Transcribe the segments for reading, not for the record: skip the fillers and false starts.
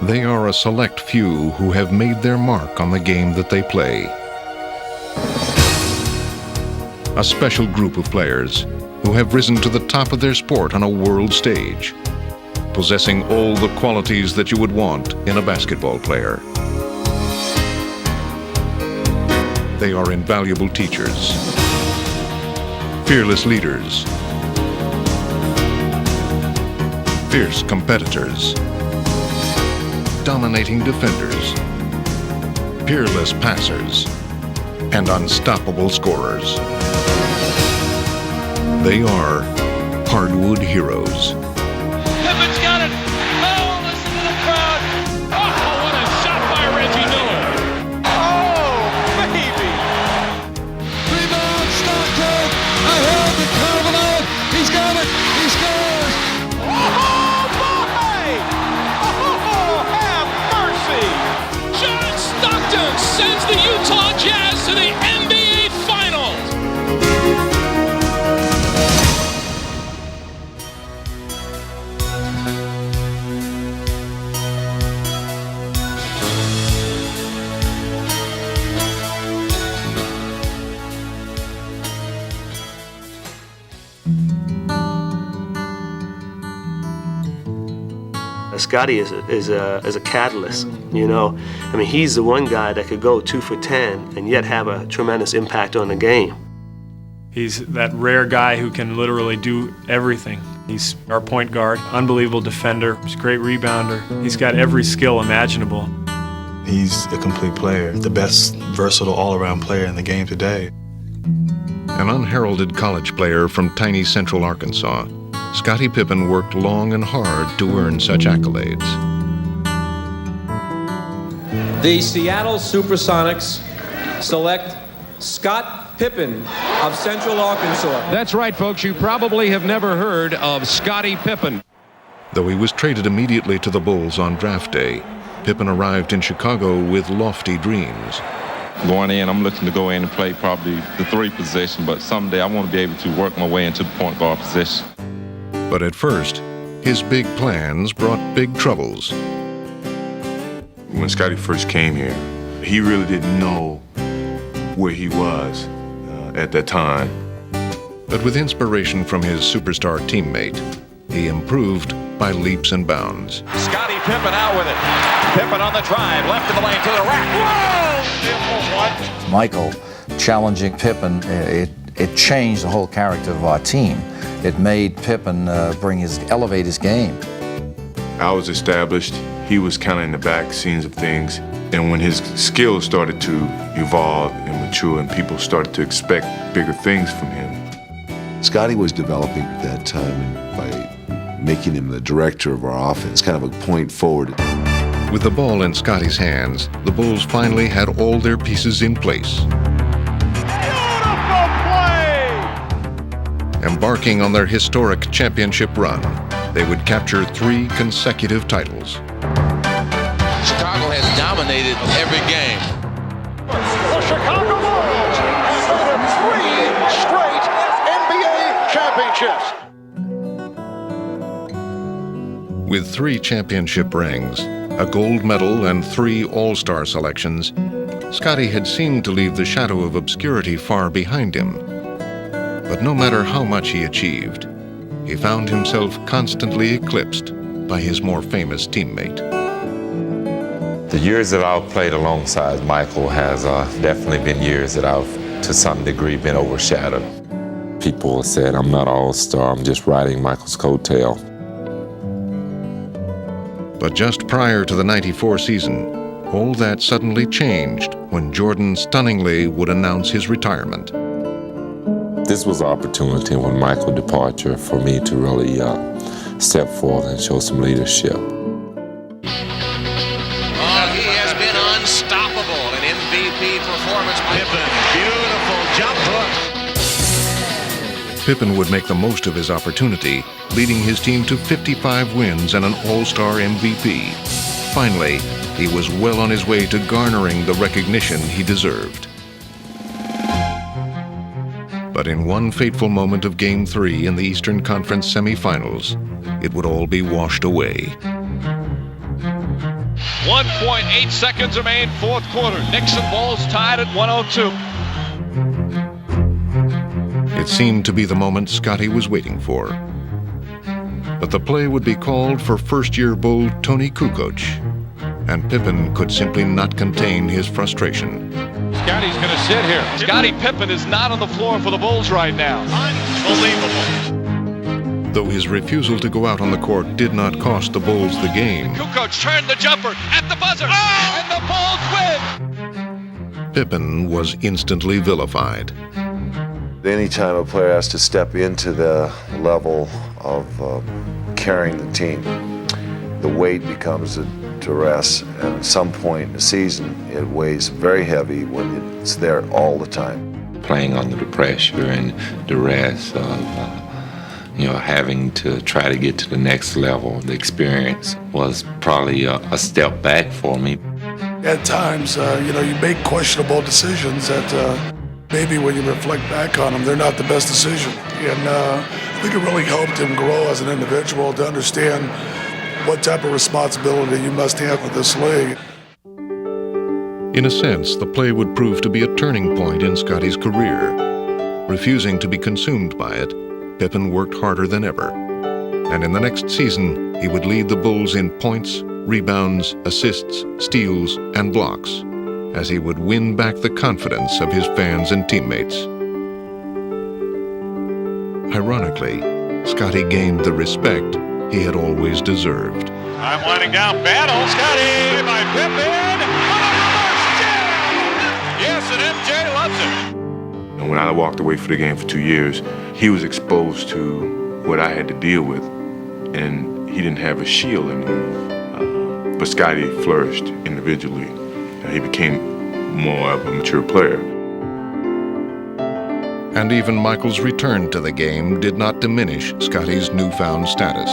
They are a select few who have made their mark on the game that they play. A special group of players who have risen to the top of their sport on a world stage, possessing all the qualities that you would want in a basketball player. They are invaluable teachers, fearless leaders, fierce competitors, dominating defenders, peerless passers, and unstoppable scorers. They are Hardwood Heroes. Pippen's got it! Oh, listen to the crowd! Oh, what a shot by Reggie Miller! Oh, baby! Rebound, Stockton! Ahead, the Carvalho! He's got it! He scores! Oh, boy! Oh, have mercy! John Stockton sends the Utah Jazz to the NBA Finals! Scottie is a catalyst, you know. I mean, he's the one guy that could go 2 for 10 and yet have a tremendous impact on the game. He's that rare guy who can literally do everything. He's our point guard, unbelievable defender, he's a great rebounder. He's got every skill imaginable. He's a complete player, the best versatile all-around player in the game today. An unheralded college player from tiny central Arkansas, Scottie Pippen worked long and hard to earn such accolades. The Seattle Supersonics select Scott Pippen of Central Arkansas. That's right, folks. You probably have never heard of Scottie Pippen. Though he was traded immediately to the Bulls on draft day, Pippen arrived in Chicago with lofty dreams. Going in, I'm looking to go in and play probably the 3 position, but someday I want to be able to work my way into the point guard position. But at first, his big plans brought big troubles. When Scottie first came here, he really didn't know where he was at that time. But with inspiration from his superstar teammate, he improved by leaps and bounds. Scottie Pippen out with it. Pippen on the drive, left of the lane to the rack. Whoa! Michael challenging Pippen, it changed the whole character of our team. It made Pippen elevate his game. I was established. He was kind of in the back scenes of things. And when his skills started to evolve and mature and people started to expect bigger things from him. Scottie was developing at that time by making him the director of our offense, kind of a point forward. With the ball in Scottie's hands, the Bulls finally had all their pieces in place. Embarking on their historic championship run, they would capture 3 consecutive titles. Chicago has dominated every game. The Chicago Bulls have 3 straight NBA championships. With 3 championship rings, a gold medal, and 3 All-Star selections, Scottie had seemed to leave the shadow of obscurity far behind him. But no matter how much he achieved, he found himself constantly eclipsed by his more famous teammate. The years that I've played alongside Michael has definitely been years that I've, to some degree, been overshadowed. People said, I'm not an all-star, I'm just riding Michael's coattail. But just prior to the '94 season, all that suddenly changed when Jordan stunningly would announce his retirement. This was an opportunity when Michael's departure for me to really step forward and show some leadership. Oh, he has been unstoppable. An MVP performance. Pippen, beautiful jump hook. Pippen would make the most of his opportunity, leading his team to 55 wins and an All-Star MVP. Finally, he was well on his way to garnering the recognition he deserved. But in one fateful moment of Game 3 in the Eastern Conference semifinals, it would all be washed away. 1.8 seconds remain, fourth quarter. Knicks and Bulls tied at 102. It seemed to be the moment Scottie was waiting for. But the play would be called for first-year Bull Tony Kukoc, and Pippen could simply not contain his frustration. Scottie's going to sit here. Scottie Pippen is not on the floor for the Bulls right now. Unbelievable. Though his refusal to go out on the court did not cost the Bulls the game, Kukoc turned the jumper at the buzzer, and the Bulls win! Pippen was instantly vilified. Anytime a player has to step into the level of carrying the team, the weight becomes a duress, and at some point in the season, it weighs very heavy when it's there all the time. Playing under the pressure and duress of having to try to get to the next level, the experience was probably a step back for me. At times, you make questionable decisions that maybe when you reflect back on them, they're not the best decision. And I think it really helped him grow as an individual to understand what type of responsibility you must have with this league. In a sense, the play would prove to be a turning point in Scottie's career. Refusing to be consumed by it, Pippen worked harder than ever. And in the next season, he would lead the Bulls in points, rebounds, assists, steals, and blocks, as he would win back the confidence of his fans and teammates. Ironically, Scottie gained the respect he had always deserved. I'm winding down. Battle. Scottie by Pippen. Yes, and MJ loves it. And when I walked away for the game for 2 years, he was exposed to what I had to deal with, and he didn't have a shield anymore. But Scottie flourished individually. He became more of a mature player. And even Michael's return to the game did not diminish Scottie's newfound status.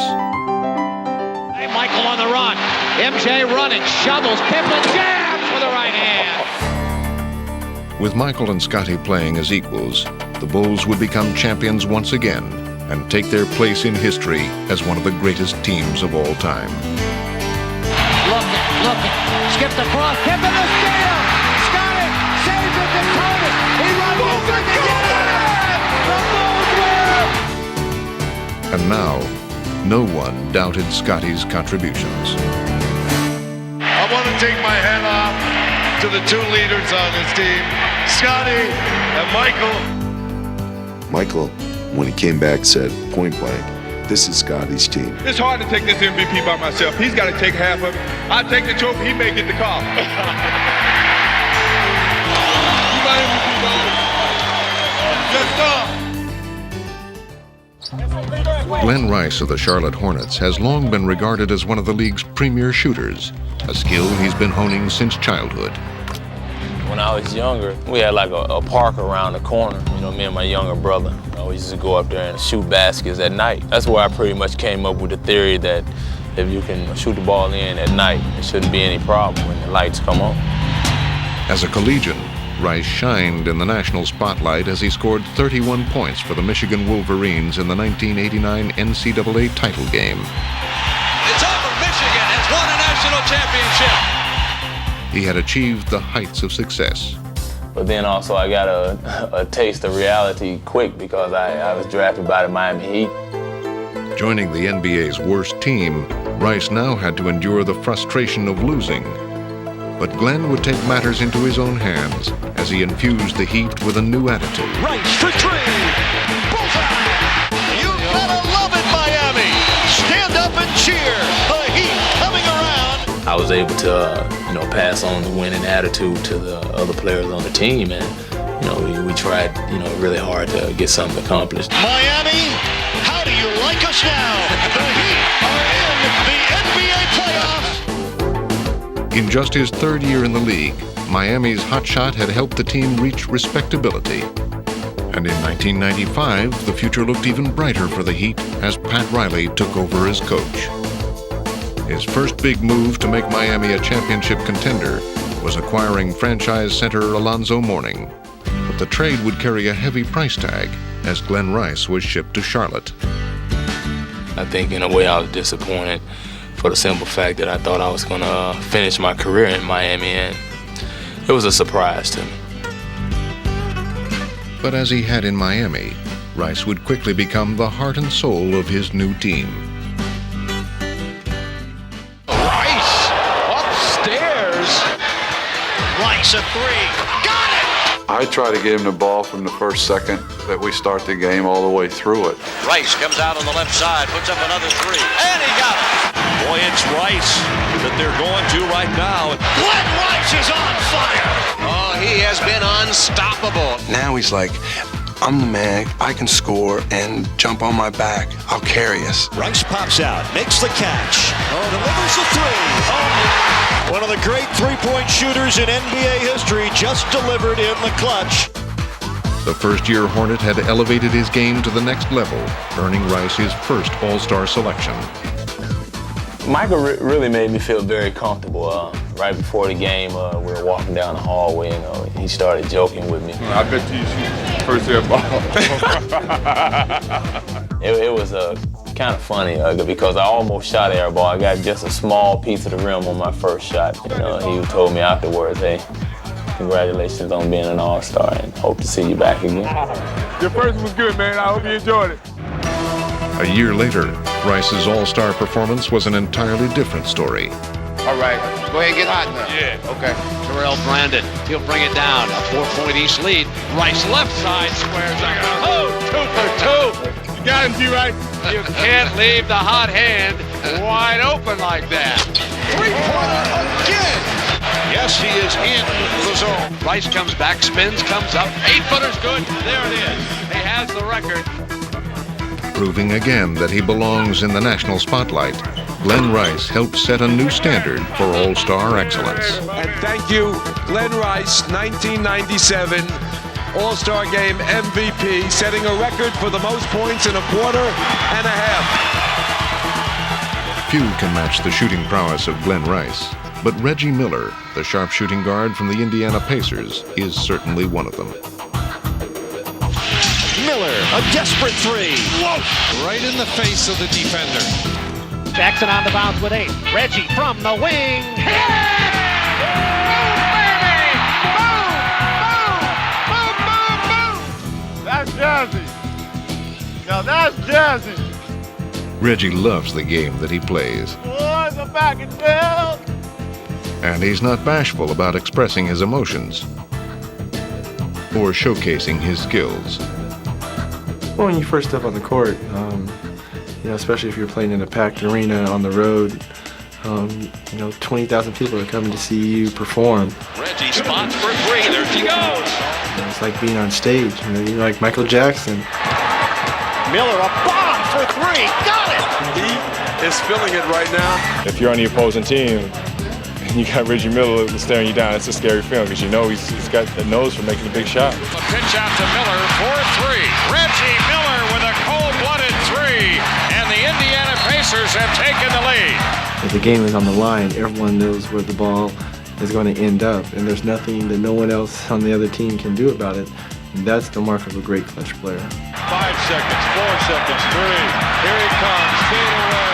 Hey, Michael on the run. MJ running, shovels, Pippen jams with the right hand. With Michael and Scottie playing as equals, the Bulls would become champions once again and take their place in history as one of the greatest teams of all time. Looking, skips across, Pippen is down. Scottie saves it to Tony. He runs over to get it. The Bulls win. And now, no one doubted Scottie's contributions. I want to take my hat off to the two leaders on this team, Scottie and Michael. Michael, when he came back, said point blank, this is Scottie's team. It's hard to take this MVP by myself. He's got to take half of it. I take the trophy, he may get the call. You my MVP, dog. Glen Rise of the Charlotte Hornets has long been regarded as one of the league's premier shooters, a skill he's been honing since childhood. When I was younger, we had like a park around the corner. Me and my younger brother, we used to go up there and shoot baskets at night. That's where I pretty much came up with the theory that if you can shoot the ball in at night, there shouldn't be any problem when the lights come on. As a collegian, Rice shined in the national spotlight as he scored 31 points for the Michigan Wolverines in the 1989 NCAA title game. It's over. Michigan has won a national championship. He had achieved the heights of success. But then also I got a taste of reality quick because I was drafted by the Miami Heat. Joining the NBA's worst team, Rice now had to endure the frustration of losing. But Glenn would take matters into his own hands as he infused the Heat with a new attitude. Rice for three. Bullseye. You gotta love it, Miami. Stand up and cheer. The Heat coming around. I was able to, pass on the winning attitude to the other players on the team, and we tried, really hard to get something accomplished. Miami, how do you like us now? The Heat are in the NBA playoffs. In just his third year in the league, Miami's hotshot had helped the team reach respectability. And in 1995, the future looked even brighter for the Heat as Pat Riley took over as coach. His first big move to make Miami a championship contender was acquiring franchise center Alonzo Mourning. But the trade would carry a heavy price tag as Glen Rise was shipped to Charlotte. I think in a way I was disappointed for the simple fact that I thought I was going to finish my career in Miami, and it was a surprise to me. But as he had in Miami, Rice would quickly become the heart and soul of his new team. Rice upstairs. Rice a three. Got it! I try to get him the ball from the first second that we start the game all the way through it. Rice comes out on the left side, puts up another three, and he got it. Boy, it's Rice that they're going to right now. Glen Rise is on fire. Oh, he has been unstoppable. Now he's like, I'm the man, I can score, and jump on my back. I'll carry us. Rice pops out, makes the catch. Oh, delivers a three. Oh, one of the great three-point shooters in NBA history just delivered in the clutch. The first-year Hornet had elevated his game to the next level, earning Rice his first All-Star selection. Michael really made me feel very comfortable. Right before the game, we were walking down the hallway, and he started joking with me. I bet you shoot first air ball. It was kind of funny because I almost shot air ball. I got just a small piece of the rim on my first shot. He told me afterwards, hey, congratulations on being an All-Star, and hope to see you back again. Your first one was good, man. I hope you enjoyed it. A year later, Rice's All-Star performance was an entirely different story. All right, go ahead and get hot now. Yeah. Okay. Terrell Brandon, he'll bring it down. A 4-point East lead. Rice left side squares. Oh, 2 for 2. You got him, G-Rice. You can't leave the hot hand wide open like that. Three-pointer again. Yes, he is in the zone. Rice comes back, spins, comes up. 8-footer's good. There it is. He has the record. Proving again that he belongs in the national spotlight, Glen Rice helped set a new standard for All-Star excellence. And thank you, Glen Rice, 1997 All-Star Game MVP, setting a record for the most points in a quarter and a half. Few can match the shooting prowess of Glen Rice, but Reggie Miller, the sharpshooting guard from the Indiana Pacers, is certainly one of them. Miller, a desperate three. Whoa! Right in the face of the defender. Jackson on the bounce with 8. Reggie from the wing. Hit it! Boom, baby! Boom, boom, boom, boom! That's jazzy. Now that's jazzy. Reggie loves the game that he plays. Boys are back in town. And he's not bashful about expressing his emotions or showcasing his skills. Well, when you first step on the court, especially if you're playing in a packed arena on the road, 20,000 people are coming to see you perform. Reggie spots for three. There she goes. It's like being on stage. You're like Michael Jackson. Miller, a bomb for three. Got it. He is feeling it right now. If you're on the opposing team and you got Reggie Miller staring you down, it's a scary feeling because he's got the nose for making a big shot. A pitch out to Miller for 3. Reggie Miller with a cold-blooded 3. And the Indiana Pacers have taken the lead. If the game is on the line, everyone knows where the ball is going to end up, and there's nothing that no one else on the other team can do about it. And that's the mark of a great clutch player. 5 seconds, 4 seconds, 3. Here he comes, fade away.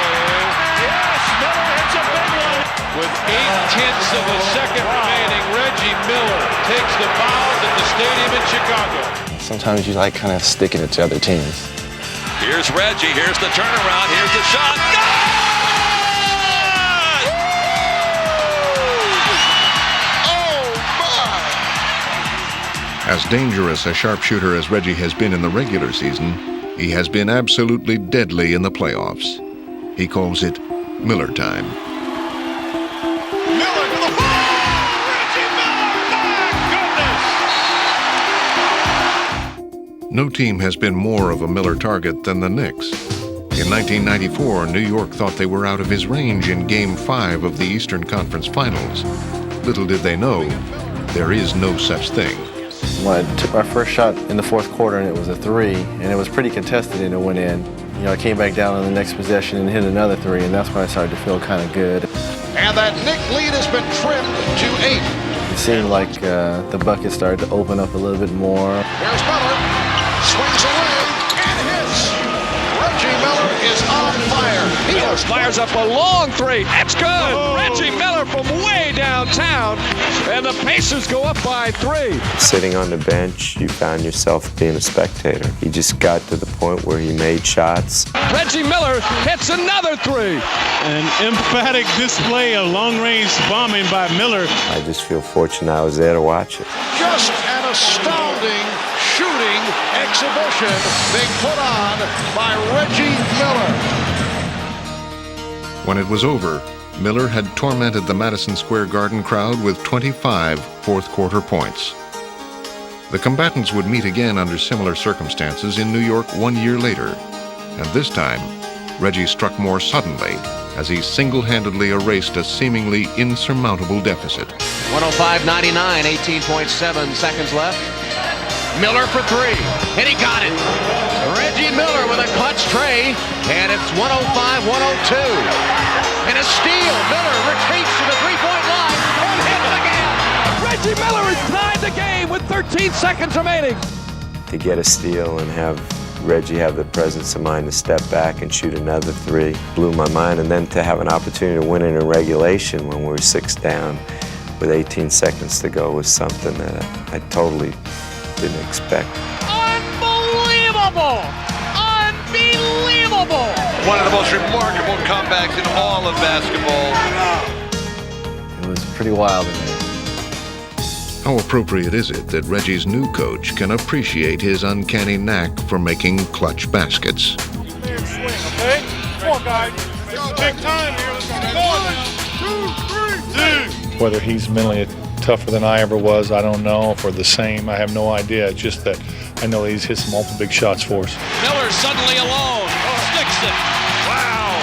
Yes, Miller hits a big one. With 0.8 of a second remaining, Reggie Miller takes the bows at the stadium in Chicago. Sometimes you like kind of sticking it to other teams. Here's Reggie, here's the turnaround, here's the shot. Good! Oh, my! As dangerous a sharpshooter as Reggie has been in the regular season, he has been absolutely deadly in the playoffs. He calls it Miller time. Miller to the ball! Reggie Miller! My goodness! No team has been more of a Miller target than the Knicks. In 1994, New York thought they were out of his range in Game 5 of the Eastern Conference Finals. Little did they know, there is no such thing. Well, I took my first shot in the fourth quarter, and it was a 3, and it was pretty contested, and it went in. I came back down on the next possession and hit another 3, and that's when I started to feel kind of good. And that Knick lead has been trimmed to 8. It seemed like the bucket started to open up a little bit more. Here's Miller, swings away, and hits. Reggie Miller is on fire. Miller fires up a long three. It's good. Oh. Reggie Miller from way downtown. And the Pacers go up by 3. Sitting on the bench, you found yourself being a spectator. He just got to the point where he made shots. Reggie Miller hits another 3. An emphatic display of long-range bombing by Miller. I just feel fortunate I was there to watch it. Just an astounding shooting exhibition being put on by Reggie Miller. When it was over, Miller had tormented the Madison Square Garden crowd with 25 fourth-quarter points. The combatants would meet again under similar circumstances in New York 1 year later, and this time, Reggie struck more suddenly as he single-handedly erased a seemingly insurmountable deficit. 105-99, 18.7 seconds left. Miller for 3, and he got it. Reggie Miller with a clutch tray, and it's 105-102. And a steal. Miller retreats to the three-point line and hits again. Reggie Miller has tied the game with 13 seconds remaining. To get a steal and have Reggie have the presence of mind to step back and shoot another 3 blew my mind. And then to have an opportunity to win it in regulation when we were 6 down with 18 seconds to go was something that I totally didn't expect. Unbelievable! Unbelievable! One of the most remarkable comebacks in all of basketball. It was pretty wild in there. How appropriate is it that Reggie's new coach can appreciate his uncanny knack for making clutch baskets? Okay? Come on, guys. Big time here. Let's go. 1, 2, 3. Whether he's mentally tougher than I ever was, I don't know, if we're the same, I have no idea. It's just that I know he's hit some awful big shots for us. Miller suddenly alone. Sticks it. Wow.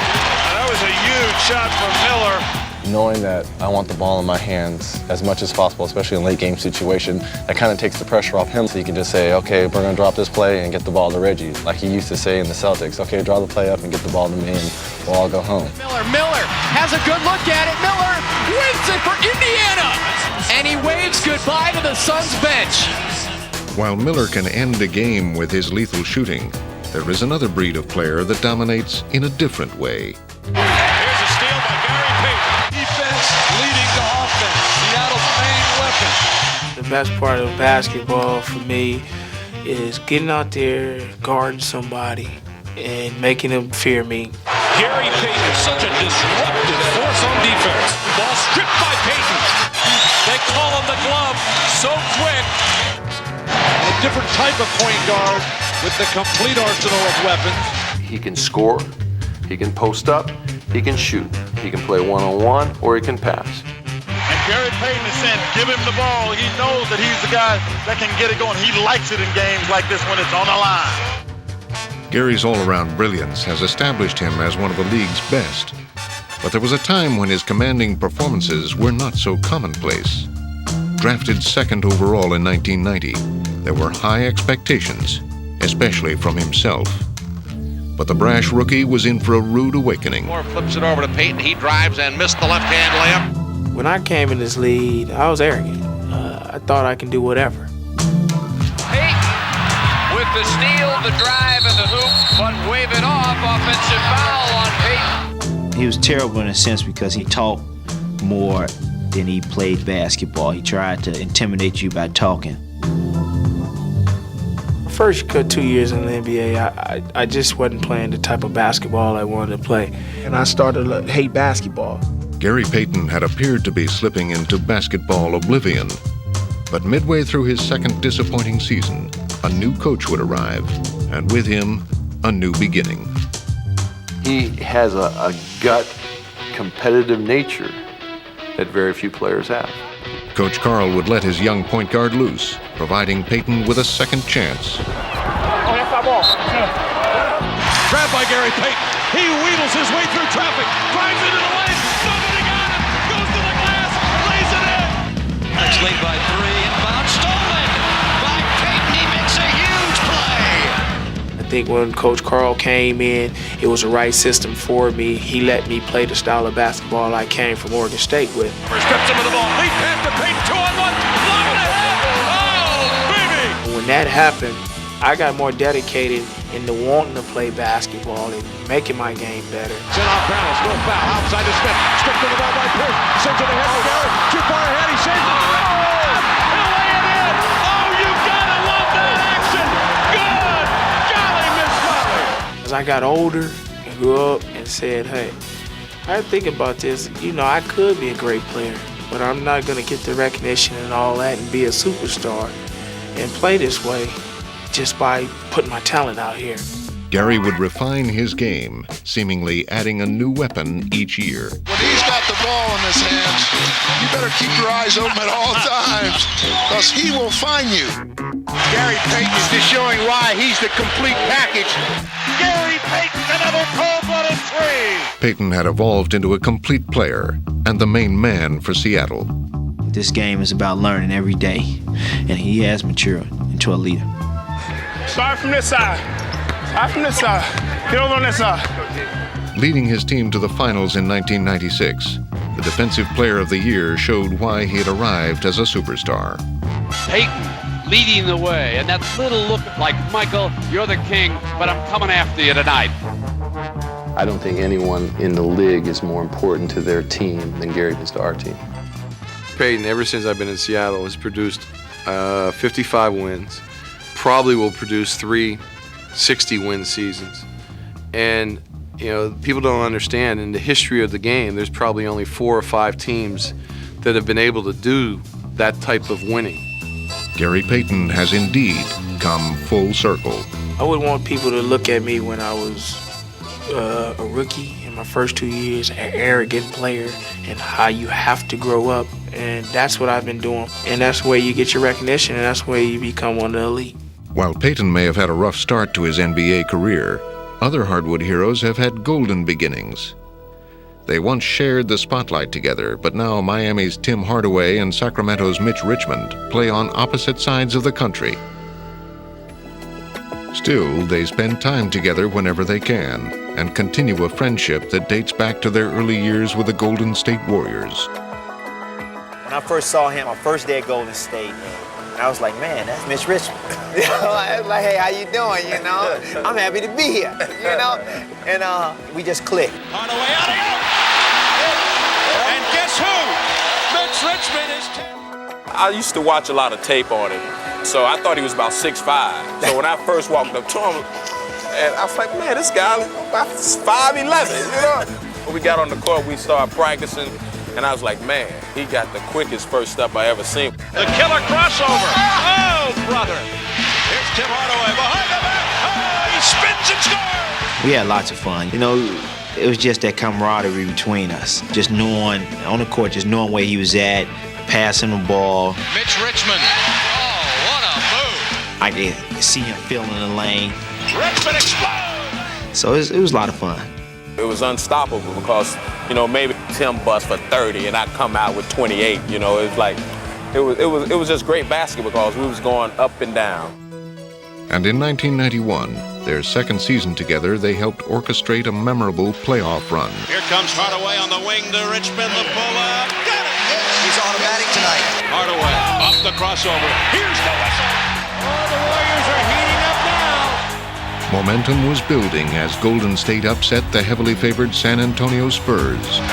That was a huge shot from Miller. Knowing that I want the ball in my hands as much as possible, especially in a late game situation, that kind of takes the pressure off him. So you can just say, okay, we're going to drop this play and get the ball to Reggie. Like he used to say in the Celtics, okay, draw the play up and get the ball to me and we'll all go home. Miller has a good look at it. Miller wins it for Indiana. And he waves goodbye to the Suns bench. While Miller can end a game with his lethal shooting, there is another breed of player that dominates in a different way. Here's a steal by Gary Payton. Defense leading to offense. Seattle's main weapon. The best part of basketball for me is getting out there, guarding somebody, and making them fear me. Gary Payton, such a disruptive force on defense. Ball stripped by Payton. They call him the glove, so quick. A different type of point guard with the complete arsenal of weapons. He can score, he can post up, he can shoot, he can play one-on-one, or he can pass. And Gary Payton is saying, give him the ball. He knows that he's the guy that can get it going. He likes it in games like this when it's on the line. Gary's all-around brilliance has established him as one of the league's best. But there was a time when his commanding performances were not so commonplace. Drafted second overall in 1990, there were high expectations, especially from himself. But the brash rookie was in for a rude awakening. Moore flips it over to Payton. He drives and missed the left-hand layup. When I came in this league, I was arrogant. I thought I could do whatever. Payton with the steal, the drive, and the hoop, but wave it off. Offensive foul on Payton. He was terrible in a sense because he talked more than he played basketball. He tried to intimidate you by talking. First 2 years in the NBA, I just wasn't playing the type of basketball I wanted to play. And I started to hate basketball. Gary Payton had appeared to be slipping into basketball oblivion. But midway through his second disappointing season, a new coach would arrive, and with him, a new beginning. He has a gut competitive nature that very few players have. Coach Carl would let his young point guard loose, providing Payton with a second chance. Grabbed by Gary Payton. He wheedles his way through traffic, drives into the lane. Nobody got him. Goes to the glass, lays it in. Next lead by 3. Inbound stolen by Payton. He makes a huge play. I think when Coach Carl came in, it was the right system for me. He let me play the style of basketball I came from Oregon State with. Strips him of the ball. Lead pass to Payton. 2-on-1. Block and a half. Oh, baby. When that happened, I got more dedicated into wanting to play basketball and making my game better. Sent off balance, no foul, outside to Smith. Smith to the ball by Pierce. Sends it ahead to Garrett. Too far ahead, he saves it. Oh! He'll lay it in! Oh, you gotta love that action! Good! Golly, Miss Butler! As I got older and grew up and said, hey, I think about this, I could be a great player, but I'm not gonna get the recognition and all that and be a superstar and play this way just by putting my talent out here. Gary would refine his game, seemingly adding a new weapon each year. When he's got the ball in his hands, you better keep your eyes open at all times, because he will find you. Gary Payton is just showing why he's the complete package. Gary Payton, another cold-blooded three. Payton had evolved into a complete player and the main man for Seattle. This game is about learning every day, and he has matured into a leader. Start from this side. Start from this side. Get over on this side. Leading his team to the finals in 1996, the Defensive Player of the Year showed why he had arrived as a superstar. Payton leading the way, and that little look like, Michael, you're the king, but I'm coming after you tonight. I don't think anyone in the league is more important to their team than Gary is to our team. Payton, ever since I've been in Seattle, has produced 55 wins. Probably will produce 3 60-win seasons. And, people don't understand, in the history of the game, there's probably only 4 or 5 teams that have been able to do that type of winning. Gary Payton has indeed come full circle. I would want people to look at me when I was a rookie in my first 2 years, an arrogant player, and how you have to grow up. And that's what I've been doing. And that's where you get your recognition, and that's where you become one of the elite. While Payton may have had a rough start to his NBA career, other Hardwood heroes have had golden beginnings. They once shared the spotlight together, but now Miami's Tim Hardaway and Sacramento's Mitch Richmond play on opposite sides of the country. Still, they spend time together whenever they can and continue a friendship that dates back to their early years with the Golden State Warriors. When I first saw him, my first day at Golden State, I was like, man, that's Mitch Richmond. I was like, hey, how you doing, I'm happy to be here, And we just clicked. Hardaway out and guess who? Mitch Richmond is 10. I used to watch a lot of tape on him, so I thought he was about 6'5". So when I first walked up to him, and I was like, man, this guy is about 5'11", When we got on the court, we started practicing, and I was like, man, he got the quickest first step I ever seen. The killer crossover. Oh, brother. Here's Tim Hardaway behind the back. Oh, he spins and scores. We had lots of fun. It was just that camaraderie between us. Just knowing, on the court, just knowing where he was at, passing the ball. Mitch Richmond. Oh, what a move. I could see him filling the lane. Richmond explodes. So it was a lot of fun. It was unstoppable because, maybe Tim bust for 30 and I come out with 28. It was like, it was just great basketball because we was going up and down. And in 1991, their second season together, they helped orchestrate a memorable playoff run. Here comes Hardaway on the wing to Richmond, the pull-up. Got it! He's automatic tonight. Hardaway off the crossover. Here's the whistle. Oh, the Warriors are heating up now. Momentum was building as Golden State upset the heavily favored San Antonio Spurs. It's all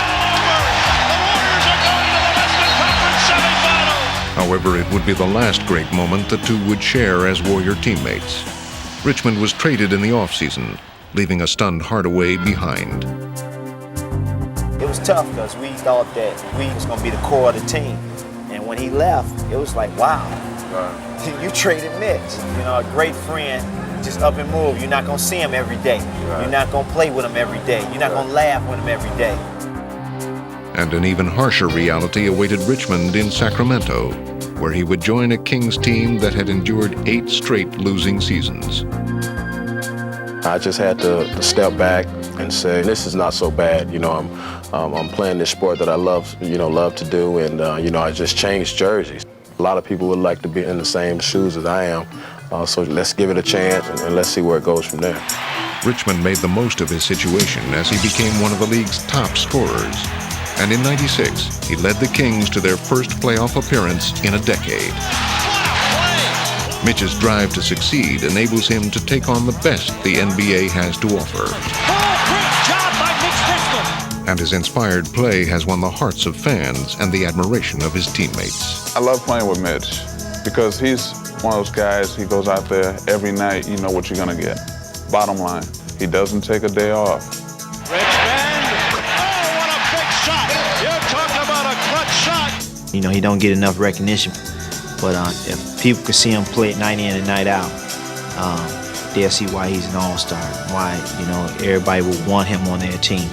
over. The Warriors are going to the Western Conference semifinals. However, it would be the last great moment the two would share as Warrior teammates. Richmond was traded in the offseason, leaving a stunned Hardaway behind. It was tough because we thought that we was going to be the core of the team. And when he left, it was like, wow, you traded Mitch. A great friend, just up and move. You're not going to see him every day. You're not going to play with him every day. You're not going to laugh with him every day. And an even harsher reality awaited Richmond in Sacramento, where he would join a Kings team that had endured 8 straight losing seasons. I just had to step back and say, this is not so bad. I'm playing this sport that I love to do, and I just changed jerseys. A lot of people would like to be in the same shoes as I am, so let's give it a chance and let's see where it goes from there. Richmond made the most of his situation as he became one of the league's top scorers. And in '96, he led the Kings to their first playoff appearance in a decade. Mitch's drive to succeed enables him to take on the best the NBA has to offer. And his inspired play has won the hearts of fans and the admiration of his teammates. I love playing with Mitch because he's one of those guys, he goes out there every night, you know what you're gonna get. Bottom line, he doesn't take a day off. Richmond, oh, what a big shot. You're talking about a clutch shot. You know, he don't get enough recognition, but if people could see him play it night in and night out, they'll see why he's an all-star, why, you know, everybody would want him on their team.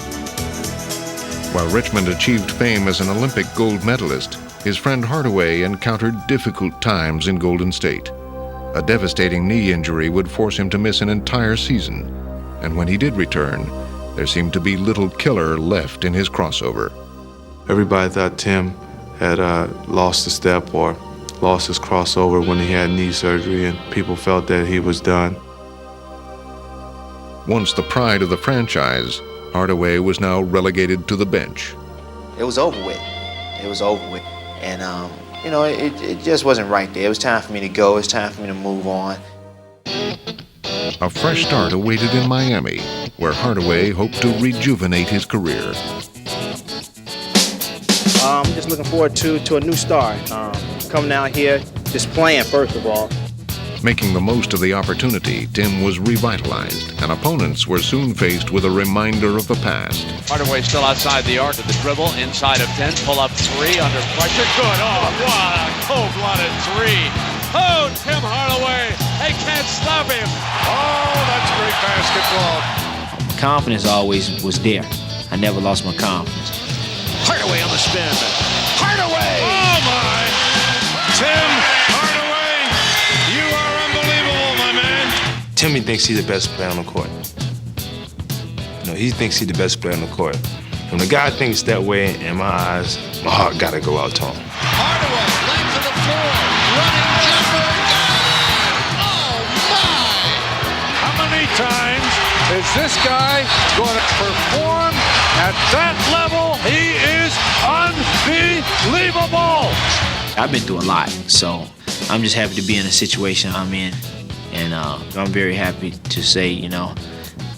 While Richmond achieved fame as an Olympic gold medalist, his friend Hardaway encountered difficult times in Golden State. A devastating knee injury would force him to miss an entire season, and when he did return, there seemed to be little killer left in his crossover. Everybody thought Tim had lost a step or lost his crossover when he had knee surgery, and people felt that he was done. Once the pride of the franchise, Hardaway was now relegated to the bench. It was over with. It was over with. And, you know, it just wasn't right there. It was time for me to go. It was time for me to move on. A fresh start awaited in Miami, where Hardaway hoped to rejuvenate his career. I'm just looking forward to a new start. Coming out here, just playing, first of all. Making the most of the opportunity, Tim was revitalized, and opponents were soon faced with a reminder of the past. Hardaway still outside the arc of the dribble, inside of 10, pull up three, under pressure, good. Oh, what a cold-blooded three. Oh, Tim Hardaway, they can't stop him. Oh, that's great basketball. Confidence always was there. I never lost my confidence. Hardaway on the spin. Hardaway! Oh, my. Tim Hardaway, you are unbelievable, my man. Timmy thinks he's the best player on the court. You know, he thinks he's the best player on the court. When the guy thinks that way, in my eyes, my heart gotta go out to him. Hardaway, length of the floor, running jumper, oh my! How many times is this guy going to perform at that level? He is unbelievable! I've been through a lot, so I'm just happy to be in the situation I'm in. And I'm very happy to say, you know,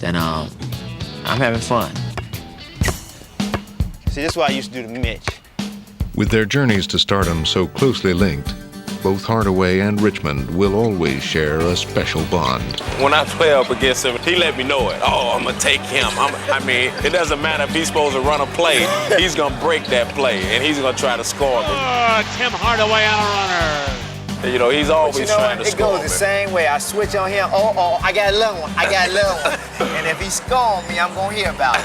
that I'm having fun. See, this is what I used to do to Mitch. With their journeys to stardom so closely linked, both Hardaway and Richmond will always share a special bond. When I play up against him, he let me know it. Oh, I'm going to take him. I mean, it doesn't matter if he's supposed to run a play. He's going to break that play, and he's going to try to score me. Oh, Tim Hardaway on a runner. You know, he's always trying to score. It goes the same way. I switch on him. Oh, I got a little one. I got a little one. And if he score on me, I'm going to hear about it.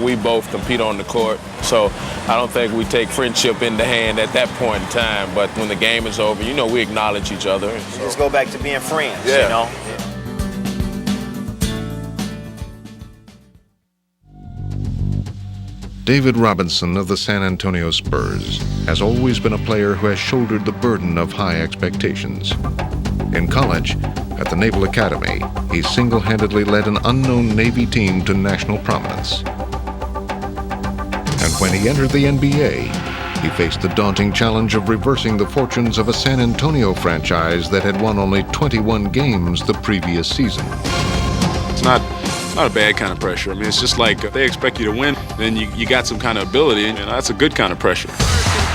We both compete on the court, so I don't think we take friendship in the hand at that point in time. But when the game is over, you know, we acknowledge each other. So. Just go back to being friends, yeah. You know? Yeah. David Robinson of the San Antonio Spurs has always been a player who has shouldered the burden of high expectations. In college, at the Naval Academy, he single-handedly led an unknown Navy team to national prominence. And when he entered the NBA, he faced the daunting challenge of reversing the fortunes of a San Antonio franchise that had won only 21 games the previous season. It's not a bad kind of pressure. I mean, it's just like if they expect you to win, then you got some kind of ability, and that's a good kind of pressure.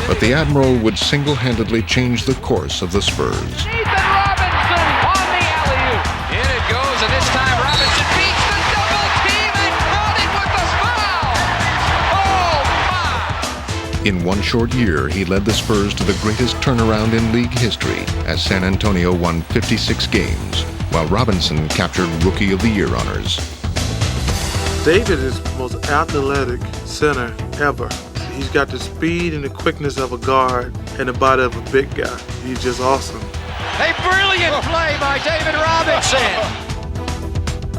But the Admiral would single-handedly change the course of the Spurs. Ethan Robinson on the alley-oop. In it goes, and this time Robinson beats the double team and caught it with the foul. Oh, my! In one short year, he led the Spurs to the greatest turnaround in league history as San Antonio won 56 games, while Robinson captured Rookie of the Year honors. David is the most athletic center ever. He's got the speed and the quickness of a guard and the body of a big guy. He's just awesome. A brilliant play by David Robinson.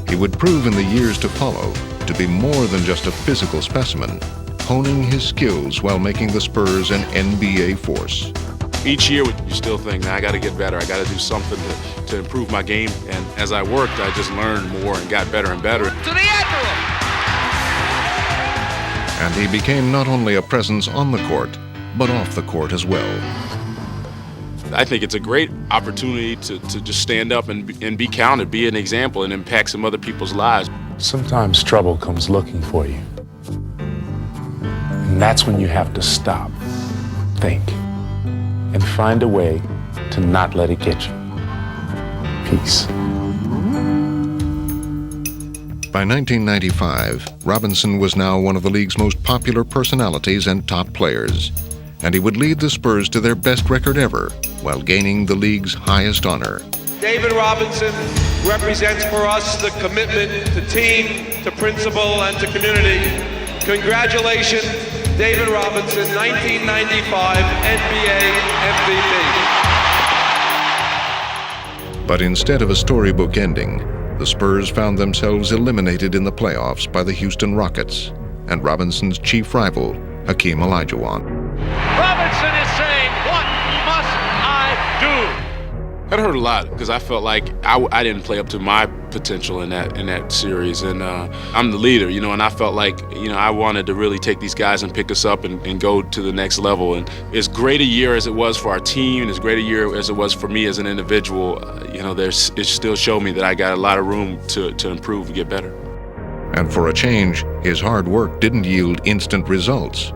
He would prove in the years to follow to be more than just a physical specimen, honing his skills while making the Spurs an NBA force. Each year, you still think, I got to get better. I got to do something to improve my game. And as I worked, I just learned more and got better and better. To the Admiral. And he became not only a presence on the court, but off the court as well. I think it's a great opportunity to just stand up and be counted, be an example, and impact some other people's lives. Sometimes trouble comes looking for you. And that's when you have to stop, think, and find a way to not let it get you. Peace. By 1995, Robinson was now one of the league's most popular personalities and top players, and he would lead the Spurs to their best record ever while gaining the league's highest honor. David Robinson represents for us the commitment to team, to principle, and to community. Congratulations, David Robinson, 1995 NBA MVP. But instead of a storybook ending, the Spurs found themselves eliminated in the playoffs by the Houston Rockets and Robinson's chief rival, Hakeem Olajuwon. Robinson is saying, what must I do? That hurt a lot because I felt like I didn't play up to my potential in that series, and I'm the leader, and I felt like I wanted to really take these guys and pick us up and go to the next level. And as great a year as it was for our team, and as great a year as it was for me as an individual, it still showed me that I got a lot of room to improve and get better. And for a change, his hard work didn't yield instant results.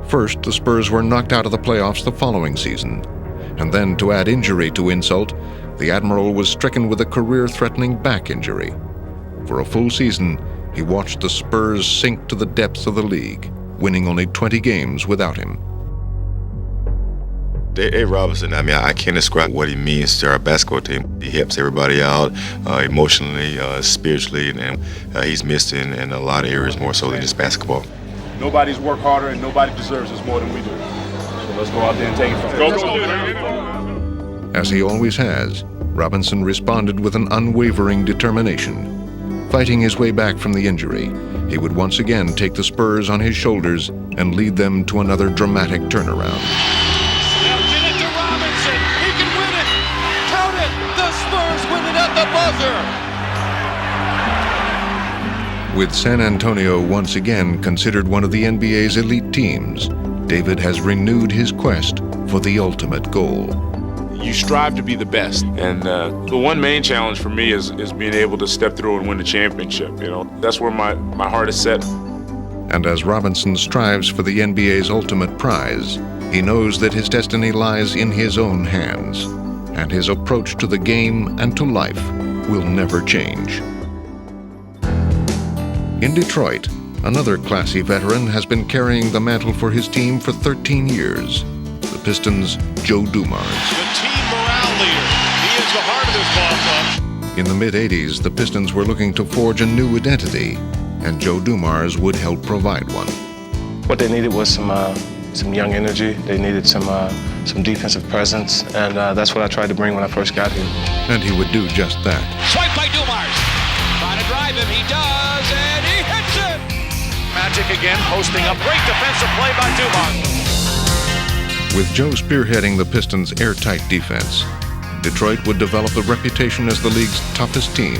First, the Spurs were knocked out of the playoffs the following season. And then, to add injury to insult, the Admiral was stricken with a career-threatening back injury. For a full season, he watched the Spurs sink to the depths of the league, winning only 20 games without him. Dave Robinson, I can't describe what he means to our basketball team. He helps everybody out emotionally, spiritually, and he's missed in a lot of areas more so than just basketball. Nobody's worked harder and nobody deserves us more than we do. So let's go out there and take it from them. Go. As he always has, Robinson responded with an unwavering determination. Fighting his way back from the injury, he would once again take the Spurs on his shoulders and lead them to another dramatic turnaround. Now get it to Robinson. He can win it. Count it. The Spurs win it at the buzzer. With San Antonio once again considered one of the NBA's elite teams, David has renewed his quest for the ultimate goal. You strive to be the best, and the one main challenge for me is being able to step through and win the championship. That's where my heart is set. And as Robinson strives for the NBA's ultimate prize, he knows that his destiny lies in his own hands, and his approach to the game and to life will never change. In Detroit, another classy veteran has been carrying the mantle for his team for 13 years. The Pistons' Joe Dumars. The team morale leader. He is the heart of this ball club. In the mid-'80s, the Pistons were looking to forge a new identity, and Joe Dumars would help provide one. What they needed was some young energy. They needed some defensive presence, and that's what I tried to bring when I first got here. And he would do just that. Swipe by Dumars. Trying to drive him. He does, and he hits it. Magic again, posting up. Great defensive play by Dumars. With Joe spearheading the Pistons' airtight defense, Detroit would develop a reputation as the league's toughest team.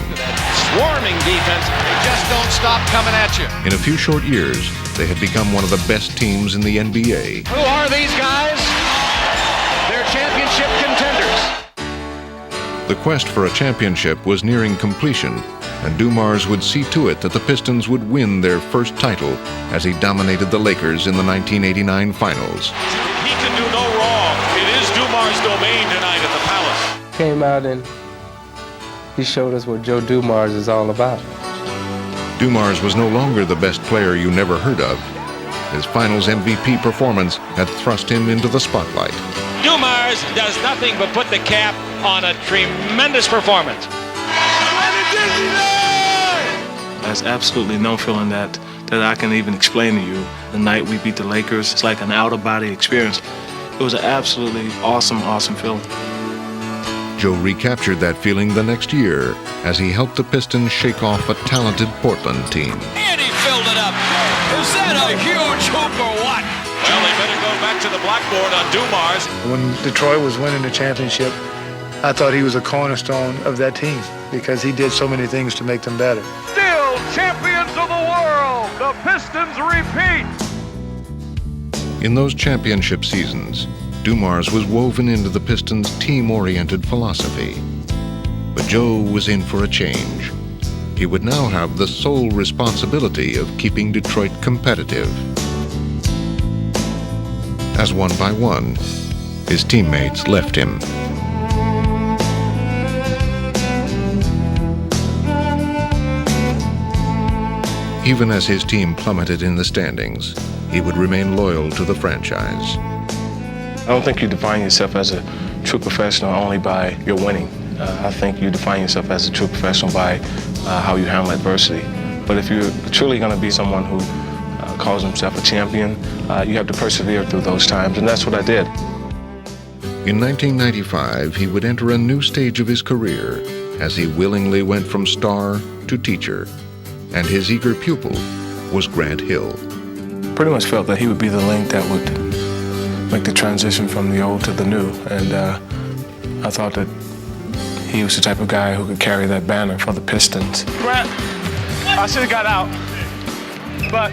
Swarming defense, they just don't stop coming at you. In a few short years, they had become one of the best teams in the NBA. Who are these guys? They're championship contenders. The quest for a championship was nearing completion, and Dumars would see to it that the Pistons would win their first title as he dominated the Lakers in the 1989 finals. He can do no wrong. It is Dumars' domain tonight at the Palace. Came out and he showed us what Joe Dumars is all about. Dumars was no longer the best player you never heard of. His finals MVP performance had thrust him into the spotlight. Dumars does nothing but put the cap on a tremendous performance. There's absolutely no feeling that I can even explain to you. The night we beat the Lakers, it's like an out-of-body experience. It was an absolutely awesome feeling. Joe recaptured that feeling the next year as he helped the Pistons shake off a talented Portland team. And he filled it up. Is that a huge hoop or what? Well, they better go back to the blackboard on Dumars. When Detroit was winning the championship, I thought he was a cornerstone of that team because he did so many things to make them better. Still champions of the world. The Pistons repeat. In those championship seasons, Dumars was woven into the Pistons' team-oriented philosophy. But Joe was in for a change. He would now have the sole responsibility of keeping Detroit competitive. As one by one, his teammates left him. Even as his team plummeted in the standings, he would remain loyal to the franchise. I don't think you define yourself as a true professional only by your winning. I think you define yourself as a true professional by how you handle adversity. But if you're truly going to be someone who calls himself a champion, you have to persevere through those times, and that's what I did. In 1995, he would enter a new stage of his career as he willingly went from star to teacher, and his eager pupil was Grant Hill. Pretty much felt that he would be the link that would make the transition from the old to the new, and I thought that he was the type of guy who could carry that banner for the Pistons. Grant, I should have got out, but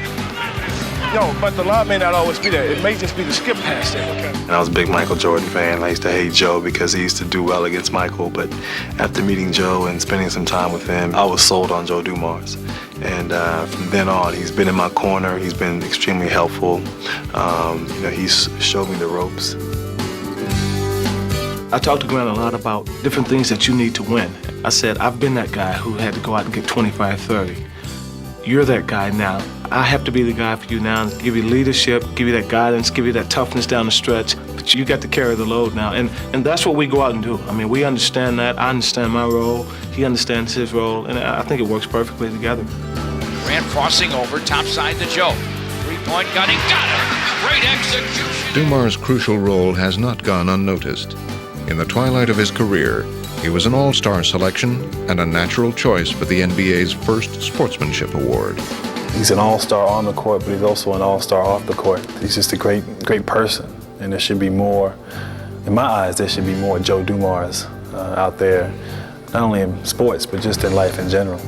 the line may not always be there. It may just be the skip pass there. Okay. And I was a big Michael Jordan fan. I used to hate Joe because he used to do well against Michael, but after meeting Joe and spending some time with him, I was sold on Joe Dumars. And from then on, he's been in my corner. He's been extremely helpful. He's showed me the ropes. I talked to Grant a lot about different things that you need to win. I said, I've been that guy who had to go out and get 25, 30. You're that guy now. I have to be the guy for you now and give you leadership, give you that guidance, give you that toughness down the stretch. But you got to carry the load now. And that's what we go out and do. I mean, we understand that. I understand my role. He understands his role. And I think it works perfectly together. Grant crossing over, top side to Joe. Three-point gun, he got it. Great execution. Dumars' crucial role has not gone unnoticed. In the twilight of his career, he was an all-star selection and a natural choice for the NBA's first sportsmanship award. He's an all-star on the court, but he's also an all-star off the court. He's just a great person, and there should be more, in my eyes, there should be more Joe Dumars out there, not only in sports, but just in life in general.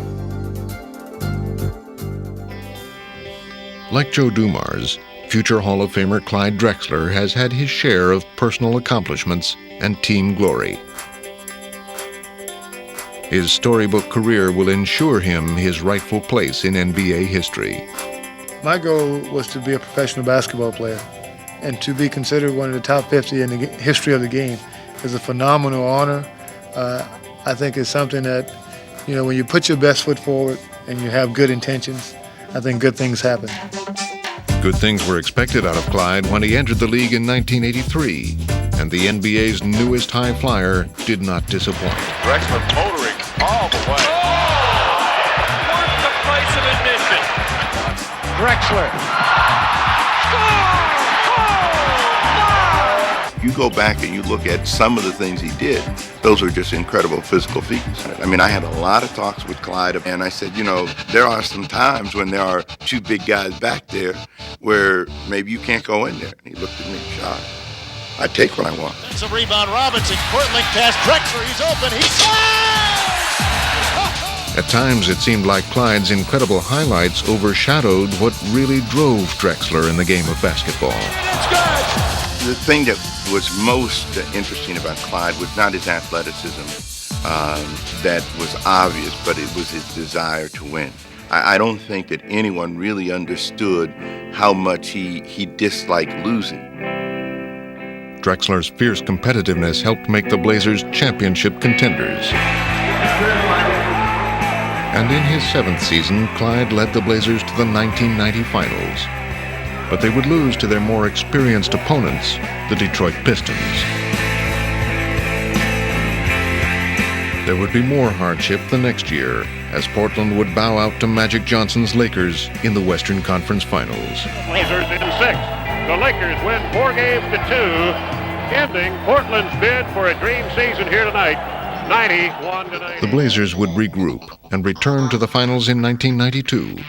Like Joe Dumars, future Hall of Famer Clyde Drexler has had his share of personal accomplishments and team glory. His storybook career will ensure him his rightful place in NBA history. My goal was to be a professional basketball player, and to be considered one of the top 50 in the history of the game is a phenomenal honor. I think it's something that, when you put your best foot forward and you have good intentions, I think good things happen. Good things were expected out of Clyde when he entered the league in 1983, and the NBA's newest high flyer did not disappoint. Drexler motoring all the way. Worth the price of admission. Drexler. You go back and you look at some of the things he did, those were just incredible physical feats. I mean, I had a lot of talks with Clyde, and I said, there are some times when there are two big guys back there where maybe you can't go in there. And he looked at me and shot. I take what I want. It's a rebound, Robinson. Court link pass, Drexler, he's open, he scores! At times, it seemed like Clyde's incredible highlights overshadowed what really drove Drexler in the game of basketball. It's good! The thing that was most interesting about Clyde was not his athleticism that was obvious, but it was his desire to win. I don't think that anyone really understood how much he disliked losing. Drexler's fierce competitiveness helped make the Blazers championship contenders. And in his 7th season, Clyde led the Blazers to the 1990 finals. But they would lose to their more experienced opponents, the Detroit Pistons. There would be more hardship the next year, as Portland would bow out to Magic Johnson's Lakers in the Western Conference Finals. Blazers in 6. The Lakers win 4 games to 2, ending Portland's bid for a dream season here tonight, 91-90. The Blazers would regroup and return to the finals in 1992.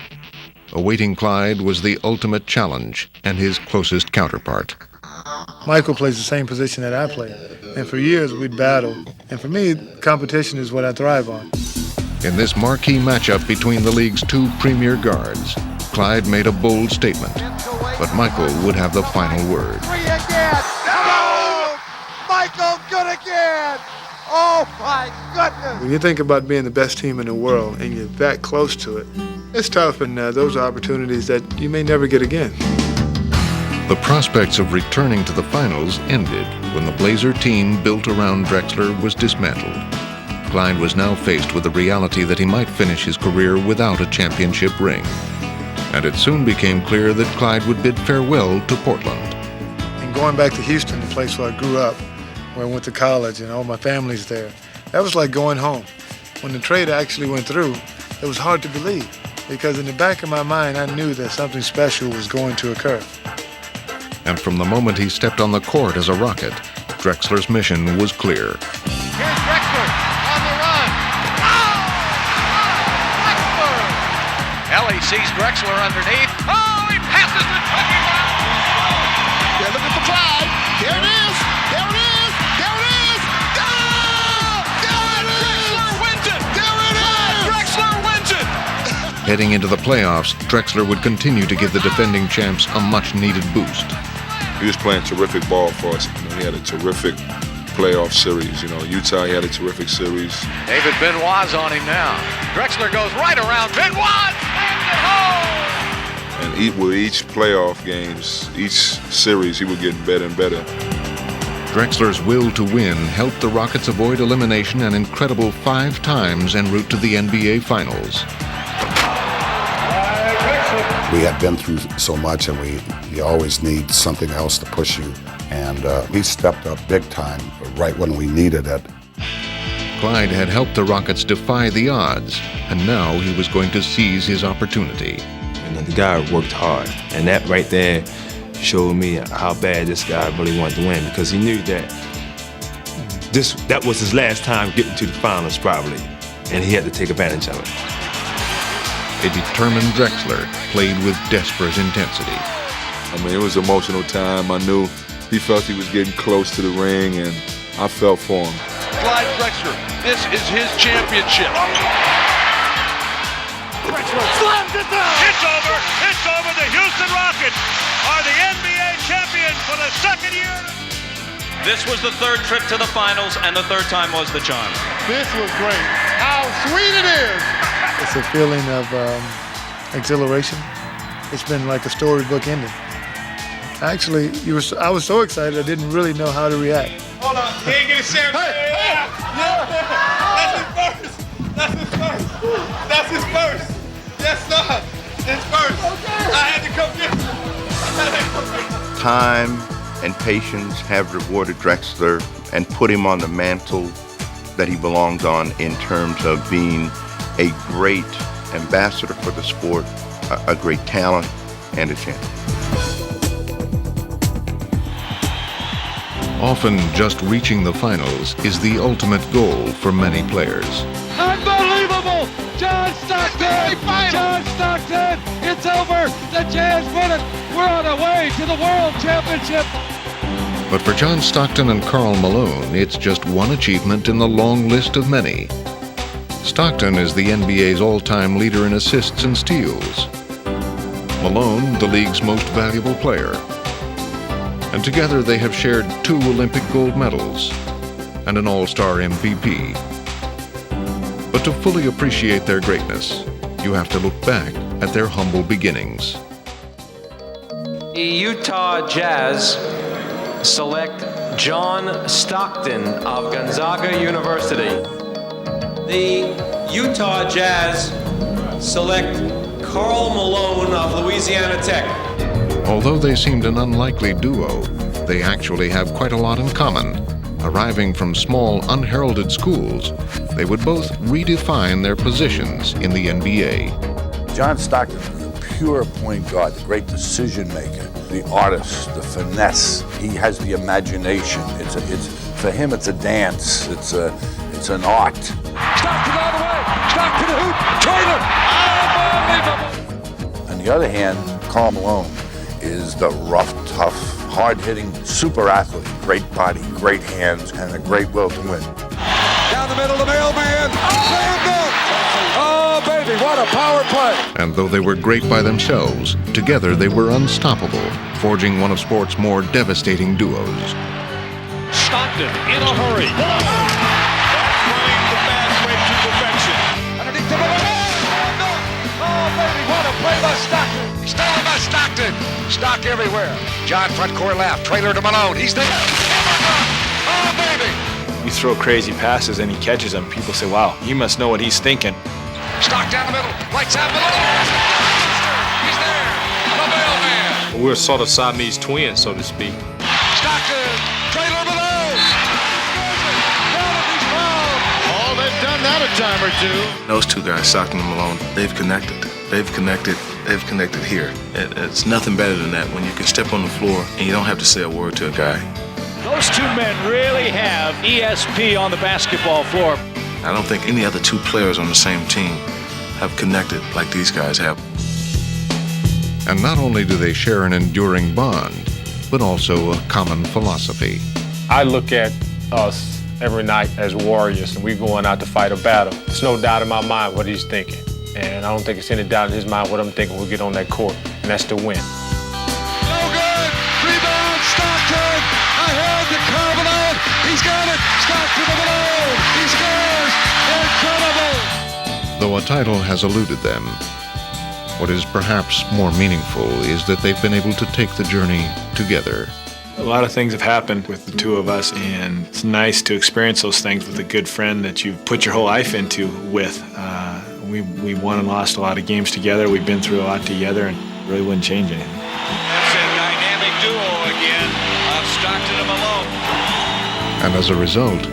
Awaiting Clyde was the ultimate challenge and his closest counterpart. Michael plays the same position that I play, and for years we'd battle. And for me, competition is what I thrive on. In this marquee matchup between the league's 2 premier guards, Clyde made a bold statement, but Michael would have the final word. 3 again! Oh, my goodness. When you think about being the best team in the world and you're that close to it, it's tough, and those are opportunities that you may never get again. The prospects of returning to the finals ended when the Blazer team built around Drexler was dismantled. Clyde was now faced with the reality that he might finish his career without a championship ring. And it soon became clear that Clyde would bid farewell to Portland. And going back to Houston, the place where I grew up, where I went to college and all my family's there, that was like going home. When the trade actually went through, it was hard to believe, because in the back of my mind, I knew that something special was going to occur. And from the moment he stepped on the court as a Rocket, Drexler's mission was clear. Here's Drexler on the run. Oh! Drexler! Ellie sees Drexler underneath. Oh, he passes the touching down. Yeah, look at the Clyde. There it is. There it is. There it is. Oh! There it is. Drexler wins it. There it is. Drexler wins it. Heading into the playoffs, Drexler would continue to give the defending champs a much-needed boost. He was playing terrific ball for us. He had a terrific playoff series. Utah, he had a terrific series. David Benoit's on him now. Drexler goes right around. Benoit slams it home. And with each playoff games, each series, he was getting better and better. Drexler's will to win helped the Rockets avoid elimination an incredible 5 times en route to the NBA Finals. We had been through so much, and you always need something else to push you. And he stepped up big time right when we needed it. Clyde had helped the Rockets defy the odds, and now he was going to seize his opportunity. And the guy worked hard, and that right there showed me how bad this guy really wanted to win, because he knew that that was his last time getting to the finals probably, and he had to take advantage of it. A determined Drexler played with desperate intensity. It was an emotional time. I knew he felt he was getting close to the ring, and I felt for him. Clyde Drexler, this is his championship. Drexler slams it down. It's over. It's over. The Houston Rockets are the NBA champions for the second year. This was the 3rd trip to the finals, and the 3rd time was the charm. This was great. How sweet it is. It's a feeling of exhilaration. It's been like a storybook ending. Actually, I was so excited I didn't really know how to react. Hold on, he ain't getting serious. Hey. That's his first. That's his first. Yes, sir. His first. Okay. I had to come get you. Time and patience have rewarded Drexler and put him on the mantle that he belongs on in terms of being a great ambassador for the sport, a great talent, and a champion. Often, just reaching the finals is the ultimate goal for many players. Unbelievable! John Stockton! John Stockton! It's over! The Jazz win it! We're on our way to the World Championship! But for John Stockton and Karl Malone, it's just one achievement in the long list of many. Stockton is the NBA's all-time leader in assists and steals. Malone, the league's most valuable player. And together they have shared 2 Olympic gold medals and an All-Star MVP. But to fully appreciate their greatness, you have to look back at their humble beginnings. The Utah Jazz select John Stockton of Gonzaga University. The Utah Jazz select Karl Malone of Louisiana Tech. Although they seemed an unlikely duo, they actually have quite a lot in common. Arriving from small, unheralded schools, they would both redefine their positions in the NBA. John Stockton is a pure point guard, the great decision maker, the artist, the finesse. He has the imagination. For him, it's a dance. It's an art. Stockton all the way! Stockton hoop! Unbelievable! On the other hand, Karl Malone is the rough, tough, hard-hitting super athlete. Great body, great hands, and a great will to win. Down the middle, the mailman! Slam dunk! Oh, baby, what a power play! And though they were great by themselves, together they were unstoppable, forging one of sport's more devastating duos. Stockton in a hurry. Play by Stockton. Stolen by Stockton. Stock everywhere. John front court left. Trailer to Malone. He's there. Oh, baby. You throw crazy passes and he catches them. People say, wow, he must know what he's thinking. Stock down the middle. Lights out Malone. He's there. The mailman. We're sort of Siamese twins, so to speak. Stockton. Trailer Malone. Oh, they've done that a time or two. Those two guys, Stockton and Malone, they've connected. They've connected here. It's nothing better than that when you can step on the floor and you don't have to say a word to a guy. Those two men really have ESP on the basketball floor. I don't think any other two players on the same team have connected like these guys have. And not only do they share an enduring bond, but also a common philosophy. I look at us every night as warriors, and we're going out to fight a battle. There's no doubt in my mind what he's thinking. And I don't think it's any doubt in his mind what I'm thinking when we get on that court, and that's to win. No good. Rebound, Stockton. Ahead to Carvalho. He's got it. Stockton to Malone. He scores. Incredible. Though a title has eluded them, what is perhaps more meaningful is that they've been able to take the journey together. A lot of things have happened with the two of us, and it's nice to experience those things with a good friend that you've put your whole life into with. We won and lost a lot of games together. We've been through a lot together, and really wouldn't change anything. That's a dynamic duo again of Stockton and Malone. And as a result,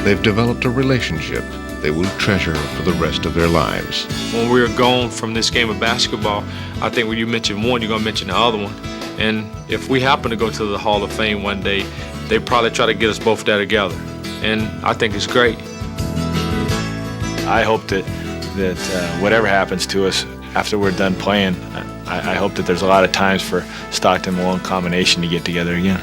they've developed a relationship they will treasure for the rest of their lives. When we're gone from this game of basketball, I think when you mention one, you're going to mention the other one. And if we happen to go to the Hall of Fame one day, they probably try to get us both there together. And I think it's great. I hope that whatever happens to us after we're done playing, I hope that there's a lot of times for Stockton-Malone combination to get together again.